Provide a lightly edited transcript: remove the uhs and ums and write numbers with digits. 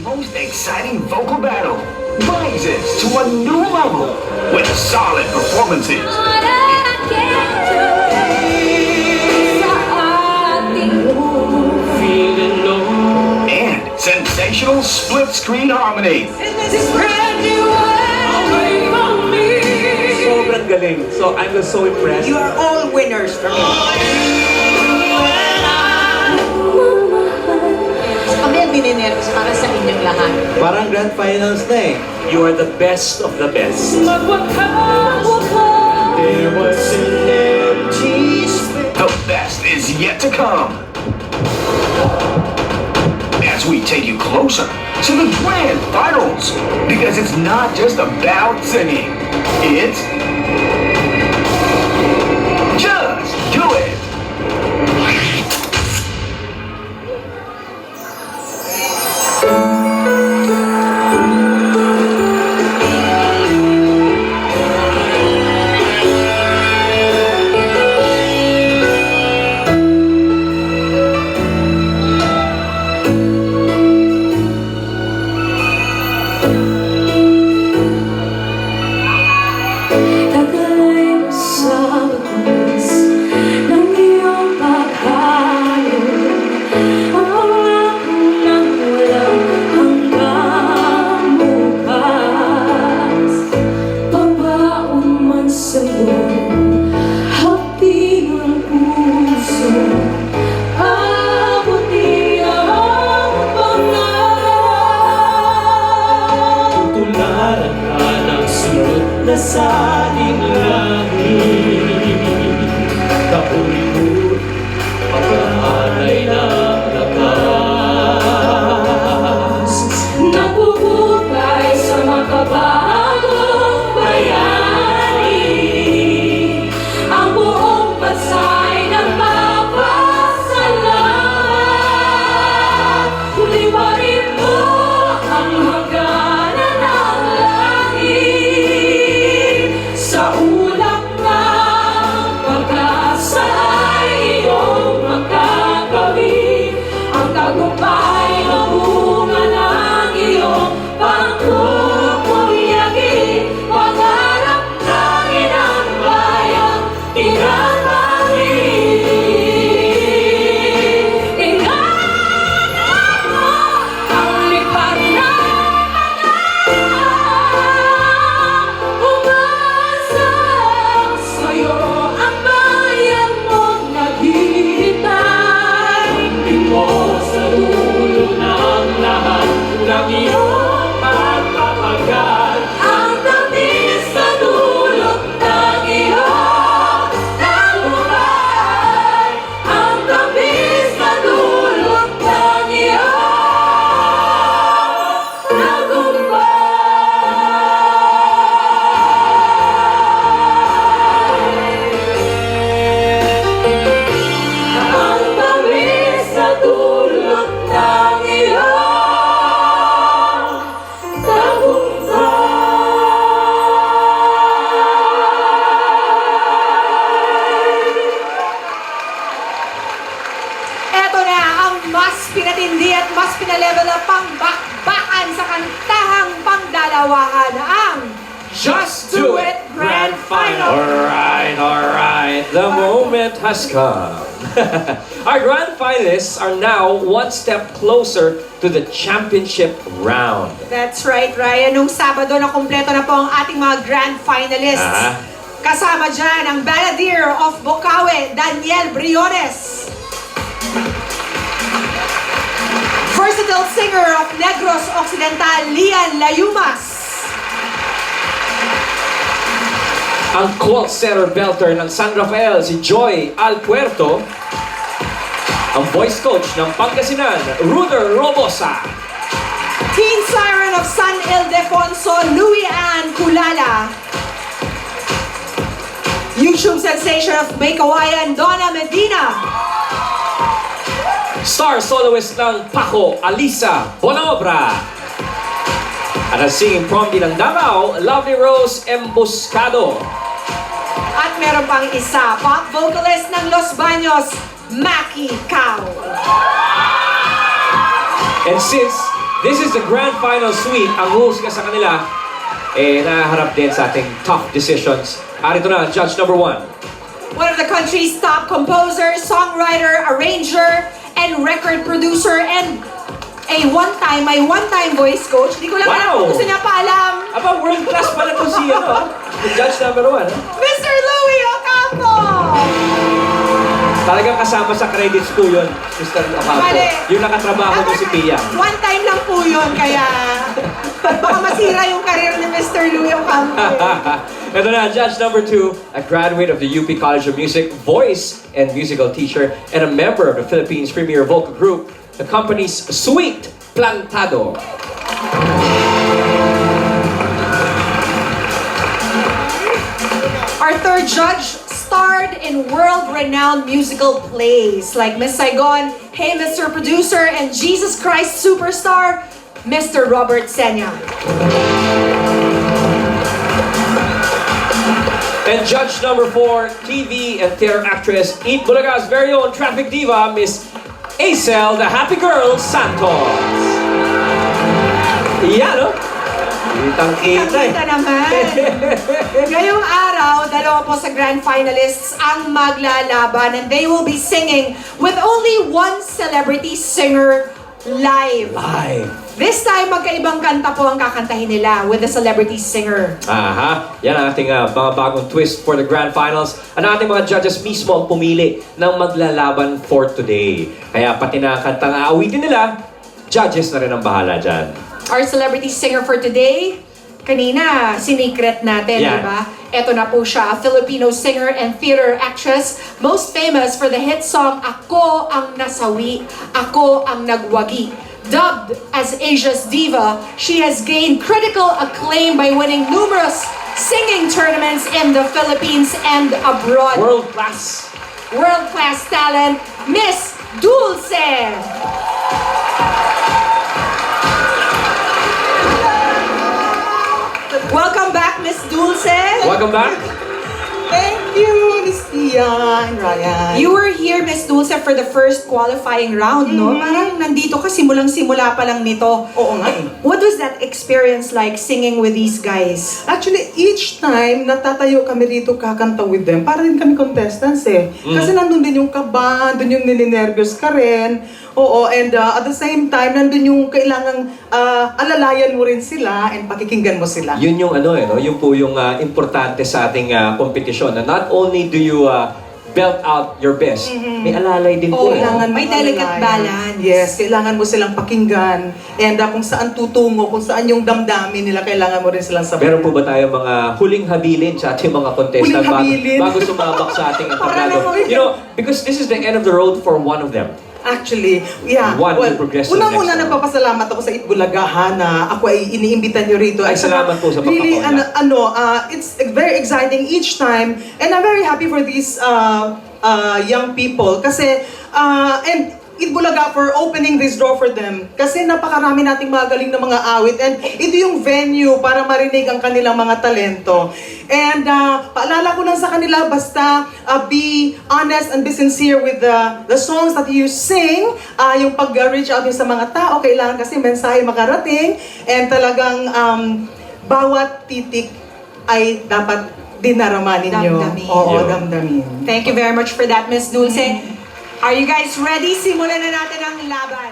most exciting vocal battle rises to a new level with solid performances and sensational split-screen harmony. Sobrang galing. So I'm just so impressed. You are all winners for me. Kami ang bininervous para sa inyong lahat. Parang grand finals na eh. You are the best of the best. There was an empty space. The best is yet to come as we take you closer to the grand finals, because it's not just about singing, it's Just Do It. Sa ating langit, kapulit pag-aalay ng lakas, Nagpupukay sa makabagong bayani, ang buong bansa'y nagpapasalamat. Liwanin mo ang hangganan ng langit, sa ulap ng pag-asa ay iyong magkakawin, ang tagumpay ng bunga ng iyong pangkukulyagi, pangarap ng inang bayang tinatangin. Ingatan mo ang lipat ng umasa sa'yo ang bayan mong naghihintay. di mo sa dulo ng lahat ng iyong pagpapagal. Ang tamis sa dulot ng iyong tagumpay, ang tamis sa dulot ng iyong tagumpay. Ang tamis sa dulot ng iyong Eto na ang mas pinatindi at mas pinalevel up pang bakbakan sa kantahang pangdalawahan ang Just Do It Grand Final. Alright. The moment has come. Our grand finalists are now one step closer to the championship round. That's right, Ryan. Nung Sabado na kumpleto na po ang ating mga grand finalists. Kasama dyan ang Balladeer of Bocaue, Daniel Briones. Versatile singer of Negros Occidental, Lian Layumas. Ang call center belter ng San Rafael, si Joy Alpuerto. Ang voice coach ng Pangasinan, Ruder Robosa. Teen siren of San Ildefonso, Louie Ann Culala. YouTube sensation of Maykawayan, Donna Medina. Star soloist ng Paco, Alisa Bonobra. At ang singing prom din ng Davao, Lovely Rose Embuscado. At meron pang isa, pop vocalist ng Los Baños, Maki Cao. And since This is the Grand Final Suite. Ang rules ka sa kanila, naharap din sa ating tough decisions. Arito na, judge number 1. One of the country's top composer, songwriter, arranger, and record producer, and may one-time voice coach. Hindi ko lang alam kung gusto niya pa alam. Aba, world class pala to si the judge number 1. Mr. Louie Ocampo! Talagang kasama sa credits ko yun, Mr. Ocampo. Mali. Yung nakatrabaho mo si Pia. One time lang po yun, kaya baka masira yung career ni Mr. Louie Ocampo. Ito na, judge number 2, a graduate of the UP College of Music, voice and musical teacher, and a member of the Philippines' premier vocal group, the company's Sweet Plantado. Our third judge starred in world-renowned musical plays like Miss Saigon, Hey Mr. Producer, and Jesus Christ Superstar, Mr. Robert Senya. And judge number 4, TV and theater actress, Eat Bulaga's very own traffic diva, Miss Acel, the Happy Girl Santos. Yan, no? Kitang-kita Kita naman. Ngayong araw, dalawa po sa grand finalists ang maglalaban, and they will be singing with only one celebrity singer live. This time, magkaibang kanta po ang kakantahin nila with the celebrity singer. Aha, yan ang ating mga bagong twist for the grand finals. Ang ating mga judges mismo ang pumili ng maglalaban for today. Kaya pati na kantang aawitin nila, judges na rin ang bahala dyan. Our celebrity singer for today, kanina, sinikret natin, Yeah. di ba? Ito na po siya, a Filipino singer and theater actress, most famous for the hit song, Ako ang Nasawi, Ako ang Nagwagi. Dubbed as Asia's diva, she has gained critical acclaim by winning numerous singing tournaments in the Philippines and abroad. World-class. World-class talent, Miss Dulce! Welcome back, Miss Dulce. Welcome back. Thank you, Miss Pia and Ryan. You were here, Miss Dulce, for the first qualifying round, no? Parang nandito ka simulang-simula pa lang nito. Oo nga eh. What was that experience like singing with these guys? Actually, each time natatayo kami dito kakanta with them, para rin kami contestants eh. Kasi nandun din yung kaba, nandun yung nininervyos ka rin. Oo, and at the same time, nandun yung kailangang alalayan mo rin sila and pakikinggan mo sila. Yun yung no? Yun po yung importante sa ating kompetisyon. Na not only do you belt out your best, may alalay din po. Kailangan May mo delicate alalayan. balance. Yes, kailangan mo silang pakinggan. And kung saan tutungo, kung saan yung damdamin nila, kailangan mo rin silang sabihin. Meron po ba tayo mga huling habilin sa ating mga contestant Huling habilin? bago sumabak sa ating Para entablado? naman- You know, because this is the end of the road for one of them. Actually, yeah. One will progress to the Una-una next round. nagpapasalamat ako sa Itbulaga na ako ay iniimbitan nyo rito. Ay, At saka, salamat po sa really, pagpapaunlak. it's very exciting each time. And I'm very happy for these young people. Kasi, and Itbulaga for opening this door for them. Kasi napakarami nating magaling na mga awit. And ito yung venue para marinig ang kanilang mga talento. And paalala ko lang sa kanila, basta be honest and be sincere with the songs that you sing. Yung pag-reach out nyo sa mga tao, kailangan kasi mensahe makarating. And talagang bawat titik ay dapat dinarama ninyo. Damdamin. Oo, Yeah. damdamin. Thank you very much for that, Miss Dulce. Are you guys ready? Simulan na natin ang laban.